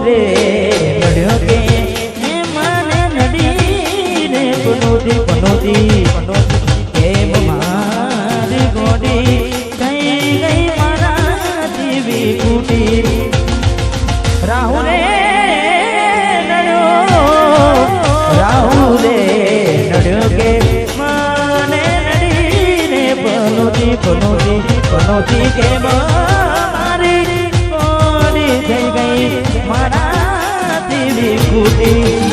રે નડ્યો કે મને નડીને પનોતી પનોતી કેમ મારી ગોડી થઈ ગઈ મારા જીવી કુટી રાહુ રે નડ્યો રાહુ રે નડ્યો કે મને નડીને પનોતી પનોતી પનોતી કેમ મારી ગોડી થઈ ગઈ મારા જીવી કુટી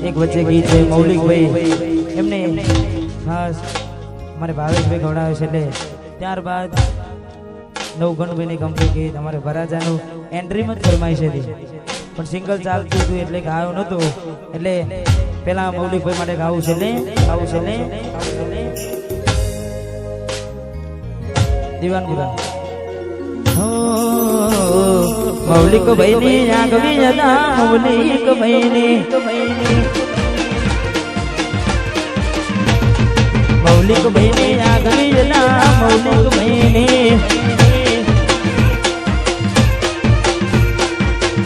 એક વચ્ચે ગીત છે મૌલિકભાઈ એમને ખાસ અમારે ભાવેશભાઈ ગવડાવે છે એટલે ત્યારબાદ નવગણભાઈની કંપની ગીત અમારે વરાજાનું એન્ટ્રીમાં જ ફરમાઈ છે પણ સિંગલ ચાલતું હતું એટલે ગાયો નહોતું એટલે પેલા મૌલિકભાઈ માટે ગાવું છે ને દીવાન ગુલામ મૌલિક ભાઈની આગવી જતા મૌલિક ભાઈની મૌલિક ભાઈની આગવી જતા મૌલિક ભાઈની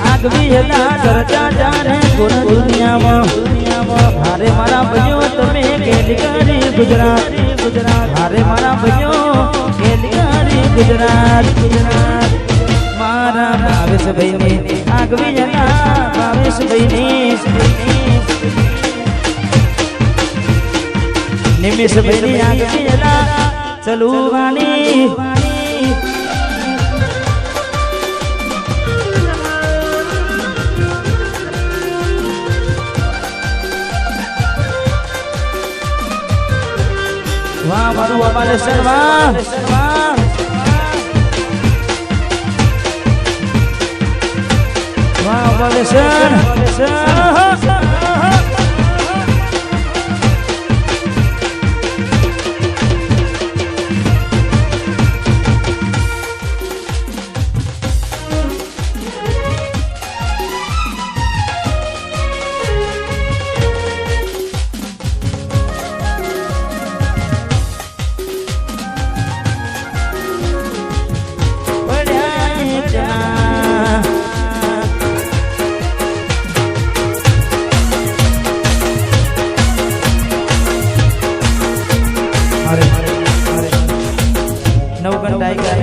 આગવી જતા ચર્ચા ચારે દુનિયામાં હારે મારા ભાઈઓ તમે કેલી કરી ગુજરાત હારે મારા ભાઈઓ કેલી કરી ગુજરાત મારા ભાવેશભાઈ ને આગવી જતા ભાવેશભાઈ નિમેશભાઈ ની આગવી જતા ચલુવાની વાહ મારું અમારે સરવા Malaysian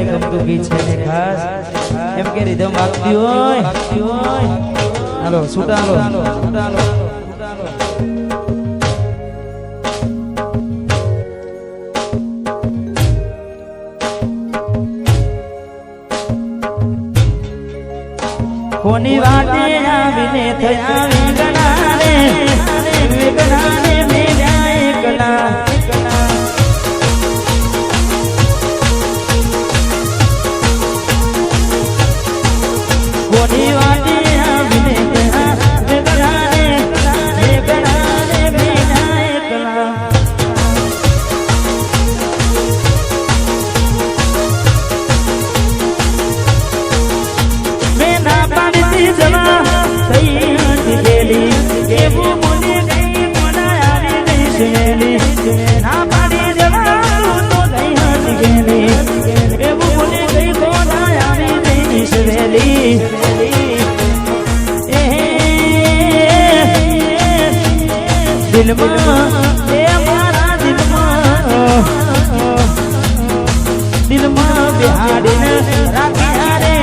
ગમતું ગીત છે ખાસ એમ કે રીધમ વાગતી હોય હાલો સુટાલો કોની વાટે આવીને થયા વિગણાને મેળ્યા એકલા કોની વાટે આવીને થયા વિગણાને મેળ્યા એકલા મેં ના પાડી જવા થઈ હતી એવું બોલી ગઈ બોલાયા દિલમાં એ મારા દિલમાં બિહાડીને રાખ્યા રે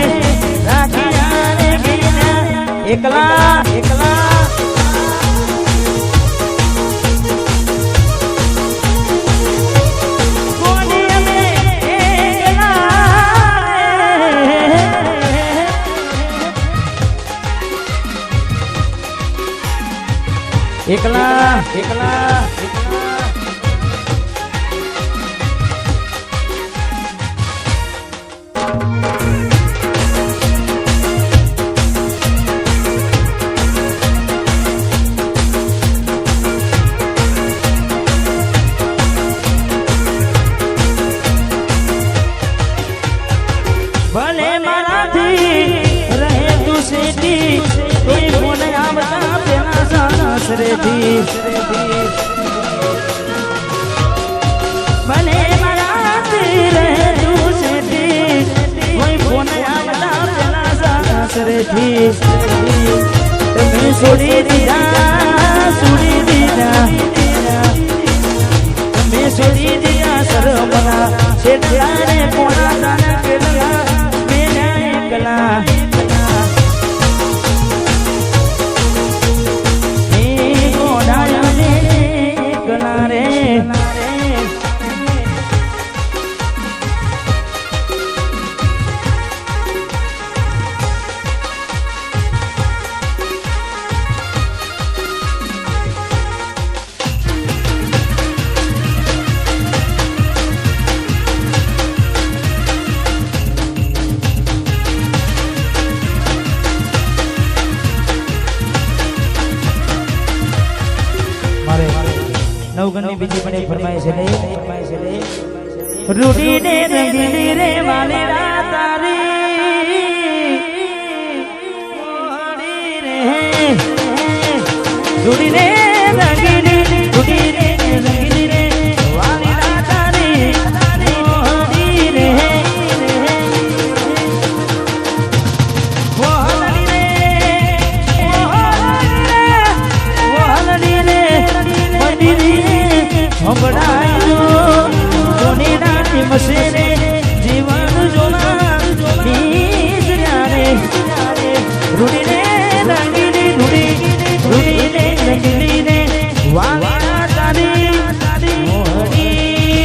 એકલા એકલા એકલા એકલા ભલે મારાથી રહે તું સેટી કોઈ ફોન આવતા પેલા સાસરેથી ભલે મારાથી રહે તું સેટી કોઈ ફોન આવતા પેલા સાસરેથી તમે છોડી દીધા તમે છોડી દીધા સરમના છેટલાને પોણા તાના કેલા મેના એકલા નવગણની બીજી પણ એક ફરમાઈશ છે રૂડીને રંગીલી રે વાલેરા તારી રૂડીને રંગીલી રે વાલેરા તારી મસેરે જીવન જોના રૂડીને રંગીલી રૂડીને રંગીલી રે વાલા તારી મોહની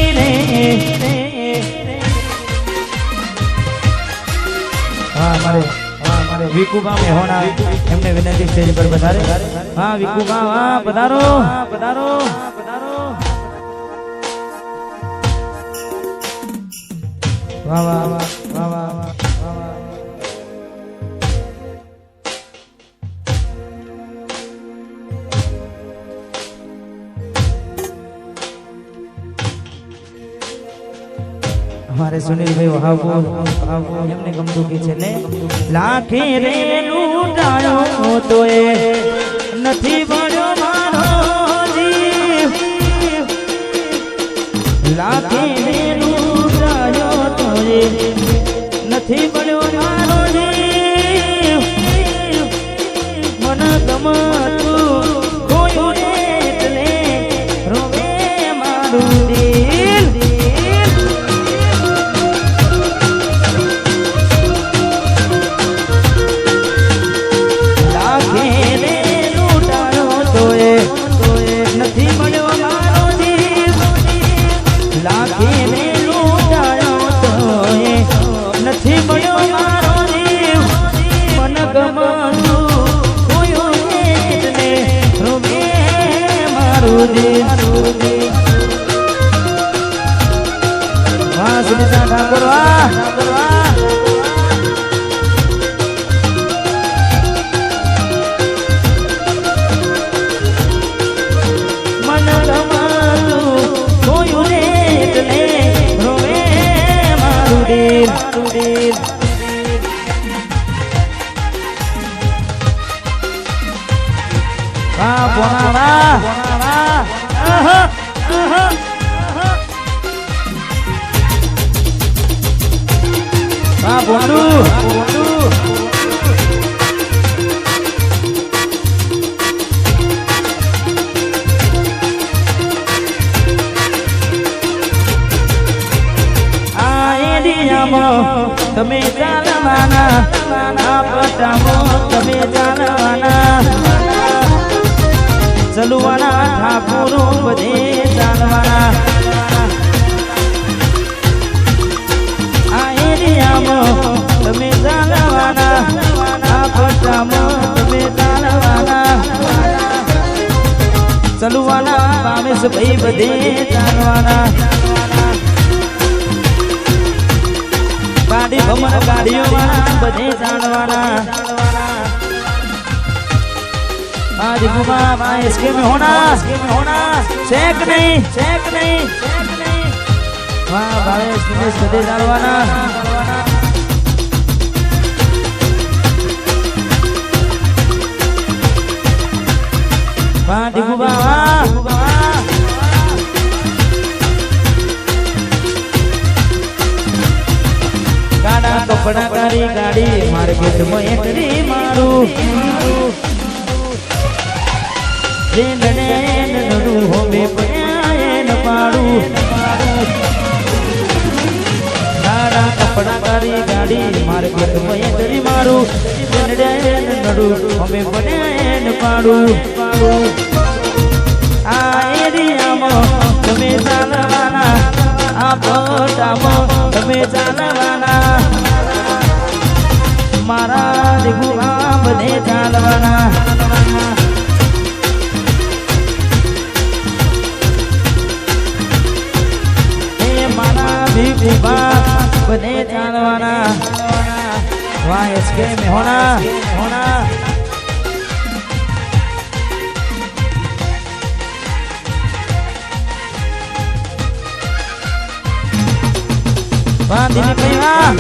મારે વિકુબા મેહોણા એમને વિનંતી સ્ટેજ પર પધારે હા વિકુબા હા પધારો પધારો વાહ વાહ વાહ વાહ हमारे सुनील भाई वहाबू एमने गमતું કે છે ને લાખે રે લૂટાયો તો એ નથી બળ્યો મારો જીવ લાખે રે લૂટાયો તો એ નથી બળ્યો મારો જીવ મન ગમતું કોયું એટલે રોવે મારું દિલ નથી મળ્યો મારો જીવ લાખી ને લૂંટાયો તો નથી મળ્યો મારો જીવ મન ગમતું કોયું એટલે રોવે મારું દિલ વાહ સુનિતા ઠાકોર વાહ બોંડુ રેવાના ચલવાના ઠાકોરો બધે ચાલવાના આ એરિયામાં તમે ચાલવાના આ પટ્ટામાં તમે ચાલવાના ચલવાના ભાવેશ ભાઈ બધે ચાલવાના ગાડી ભમર ગાડીઓ વાળા બધે ચાલવાના आज घुमा इसके में होना शेक नहीं वाह भावेश दिनेश બધે ચાલવાના વાહ ઘુમા ગાડા કપડા કારી ગાડી મારે પેટમાં એટરી મારું નડું હોમે પડ્યા પાડું ગાડા કપડા કારી ગાડી મારે પેટમાં એટરી મારું નડું હોમે પડ્યા પાડું આ એરિયામાં તમે ચાલવાના આ પટામાં તમે ચાલવાના મારા દેખુઆ બધે ચાલવાના હે મારા દેખુઆ બધે ચાલવાના વાહ इसके में होना ધીમે કહીવા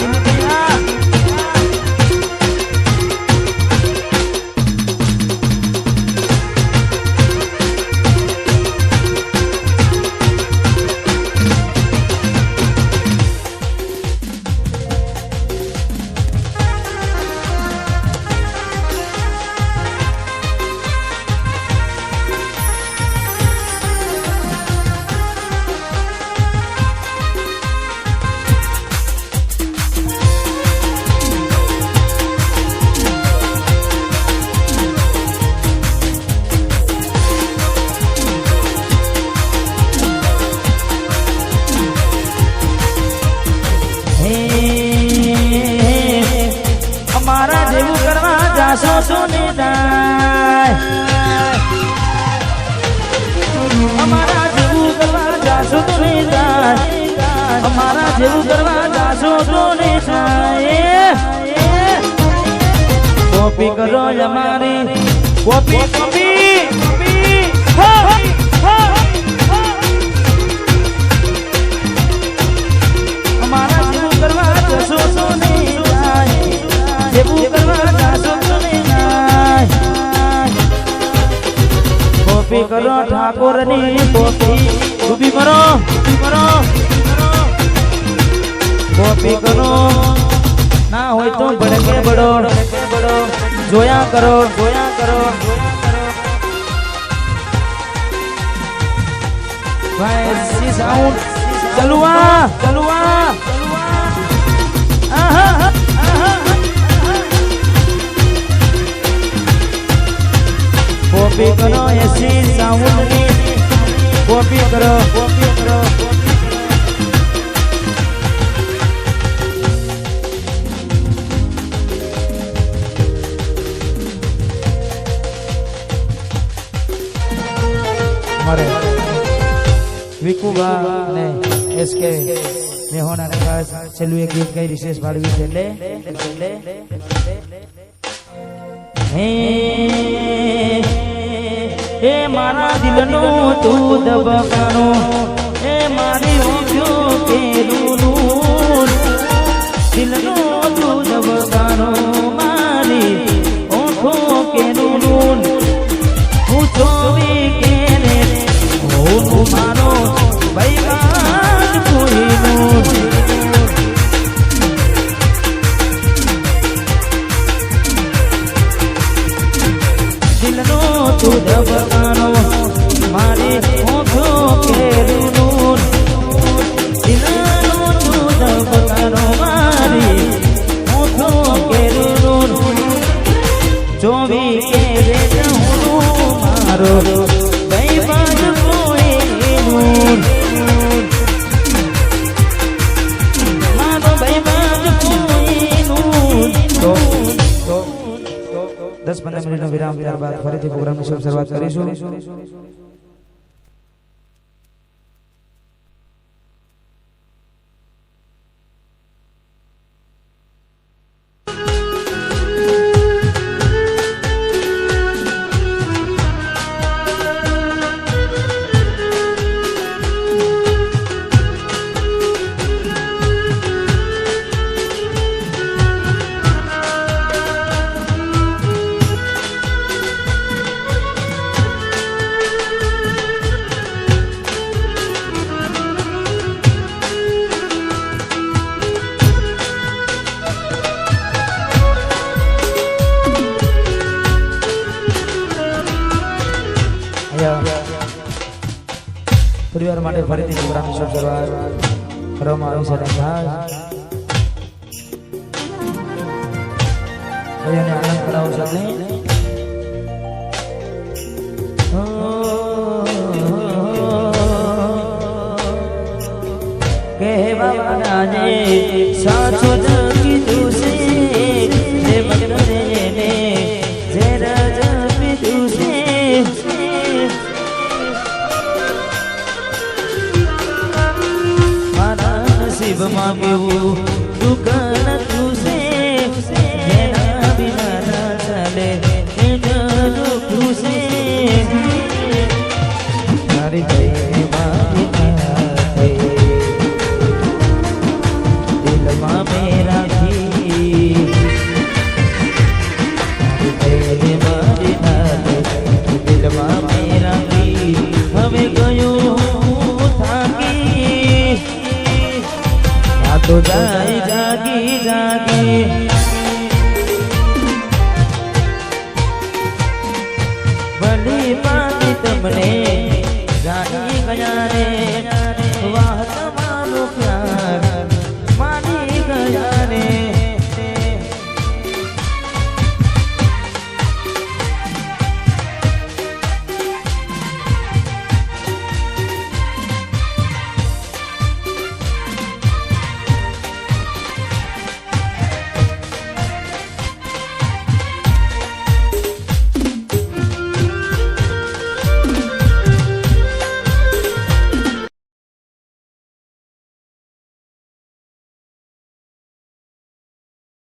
અમારા જેવું કરવા જાશો તો ને અમારા જેવું કરવા જાશો તો ને અમારા જેવું કરવા જાશો તો ને કોપી કરો અમારી કોપી અમારા જેવું કરવા જાશો તો ને જેવું કરવા જાશો તો ને કોપી કરો ઠાકોરની કોપી ઉભી કરો કોપી કરો ના હોય તો ભડકે બડો જોયા કરો ભાઈ સી સાઉન્ડ ચલુઆ કોપી કરો એસી સાઉન્ડ ની કોપી કરો મારે વિકુબા અને એસકે મેહોના ને ખાસ છેલ્લું એક ગીત કઈ વિશેષ પાડવી છે એટલે હે મારા દિલનું તું દબકાનું હે મારી ઓછું કેલું દિલનું તું દબકાનું મારી ઓછો કેલું હું ચોવી કેને હું મારો ભૈવાન કોઈનું તું દબકાનો મારી ઓછો કેલું દિલનું તું દબકાનો મારી ઓછો કેલું ચોવી મારો ભાઈ બાજ કોઈનું મારો ભાઈ બાજ કોઈનું 10-15 મિનિટનો વિરામ ત્યારબાદ ફરીથી પ્રોગ્રામની શરૂઆત કરીશું. પરિવાર માટે ફરીથી પ્રોગ્રામની શરૂઆત કરવામાં આવી છે. ભાઈઓને આનંદ કરાવો છો આપણે. કહેવા આજે સાચું કીધું છે જે મને જે રાજા કીધું છે નસીબમાં કેવું દુકાન તું છે જેના વિના ના ચાલે એનું દુઃખ છે તારી ભાઈ મારી દિલમાં મેં રાખી તારી ભાઈ મારી દિલમાં મેં રાખી હવે ગયું થાકી તો જાય જાગી જાગી ભલી પાકી તમને જાગી ગયા રે